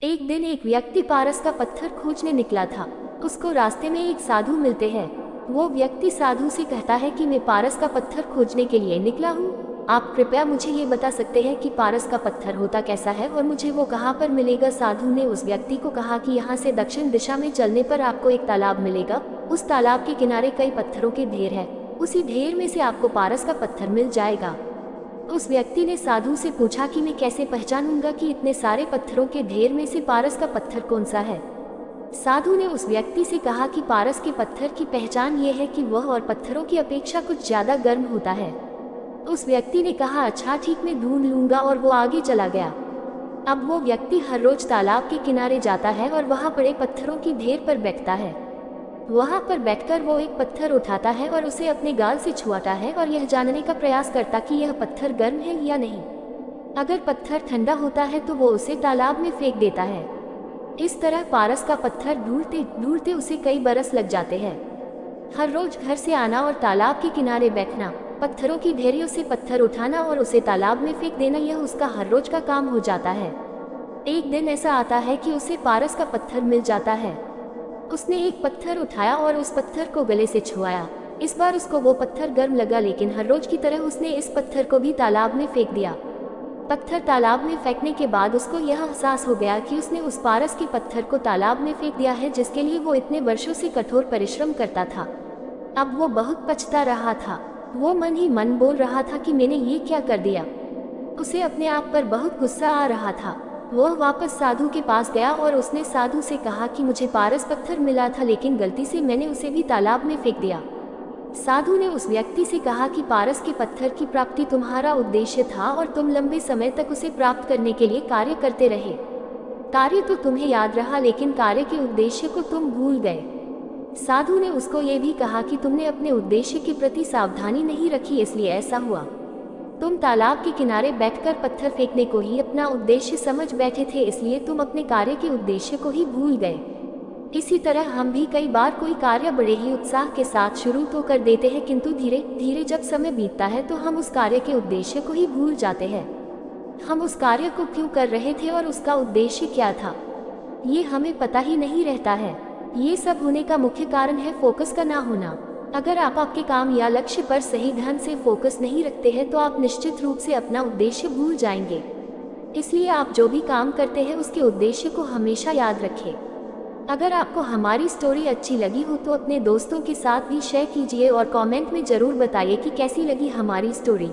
एक दिन एक व्यक्ति पारस का पत्थर खोजने निकला था। उसको रास्ते में एक साधु मिलते हैं। वो व्यक्ति साधु से कहता है कि मैं पारस का पत्थर खोजने के लिए निकला हूँ। आप कृपया मुझे ये बता सकते हैं कि पारस का पत्थर होता कैसा है और मुझे वो कहाँ पर मिलेगा। साधु ने उस व्यक्ति को कहा कि यहाँ से दक्षिण दिशा में चलने पर आपको एक तालाब मिलेगा। उस तालाब के किनारे कई पत्थरों के ढेर है। उसी ढेर में से आपको पारस का पत्थर मिल जाएगा। उस व्यक्ति ने साधु से पूछा कि मैं कैसे पहचानूंगा कि इतने सारे पत्थरों के ढेर में से पारस का पत्थर कौन सा है। साधु ने उस व्यक्ति से कहा कि पारस के पत्थर की पहचान ये है कि वह और पत्थरों की अपेक्षा कुछ ज्यादा गर्म होता है। उस व्यक्ति ने कहा अच्छा ठीक, मैं ढूंढ लूंगा, और वो आगे चला गया। अब वो व्यक्ति हर रोज तालाब के किनारे जाता है और वहाँ पड़े पत्थरों की ढेर पर बैठता है। वहाँ पर बैठकर वो एक पत्थर उठाता है और उसे अपने गाल से छुआता है और यह जानने का प्रयास करता कि यह पत्थर गर्म है या नहीं। अगर पत्थर ठंडा होता है तो वो उसे तालाब में फेंक देता है। इस तरह पारस का पत्थर ढूंढते ढूंढते उसे कई बरस लग जाते हैं। हर रोज घर से आना और तालाब के किनारे बैठना, पत्थरों की ढेरियों से पत्थर उठाना और उसे तालाब में फेंक देना, यह उसका हर रोज का काम हो जाता है। एक दिन ऐसा आता है कि उसे पारस का पत्थर मिल जाता है। उसने एक पत्थर उठाया और उस पत्थर को गले से छुआया। इस बार उसको वो पत्थर गर्म लगा, लेकिन हर रोज की तरह उसने इस पत्थर को भी तालाब में फेंक दिया। पत्थर तालाब में फेंकने के बाद उसको यह एहसास हो गया कि उसने उस पारस के पत्थर को तालाब में फेंक दिया है जिसके लिए वो इतने वर्षों से कठोर परिश्रम करता था। अब वो बहुत पछता रहा था। वो मन ही मन बोल रहा था कि मैंने ये क्या कर दिया। उसे अपने आप पर बहुत गुस्सा आ रहा था। वह वापस साधु के पास गया और उसने साधु से कहा कि मुझे पारस पत्थर मिला था, लेकिन गलती से मैंने उसे भी तालाब में फेंक दिया। साधु ने उस व्यक्ति से कहा कि पारस के पत्थर की प्राप्ति तुम्हारा उद्देश्य था और तुम लंबे समय तक उसे प्राप्त करने के लिए कार्य करते रहे। कार्य तो तुम्हें याद रहा, लेकिन कार्य के उद्देश्य को तुम भूल गए। साधु ने उसको ये भी कहा कि तुमने अपने उद्देश्य के प्रति सावधानी नहीं रखी, इसलिए ऐसा हुआ। तुम तालाब के किनारे बैठकर पत्थर फेंकने को ही अपना उद्देश्य समझ बैठे थे, इसलिए तुम अपने कार्य के उद्देश्य को ही भूल गए। इसी तरह हम भी कई बार कोई कार्य बड़े ही उत्साह के साथ शुरू तो कर देते हैं, किंतु धीरे धीरे जब समय बीतता है तो हम उस कार्य के उद्देश्य को ही भूल जाते हैं। हम उस कार्य को क्यों कर रहे थे और उसका उद्देश्य क्या था, ये हमें पता ही नहीं रहता है। ये सब होने का मुख्य कारण है फोकस का ना होना। अगर आप आपके काम या लक्ष्य पर सही ढंग से फोकस नहीं रखते हैं तो आप निश्चित रूप से अपना उद्देश्य भूल जाएंगे। इसलिए आप जो भी काम करते हैं उसके उद्देश्य को हमेशा याद रखें। अगर आपको हमारी स्टोरी अच्छी लगी हो तो अपने दोस्तों के साथ भी शेयर कीजिए और कमेंट में ज़रूर बताइए कि कैसी लगी हमारी स्टोरी।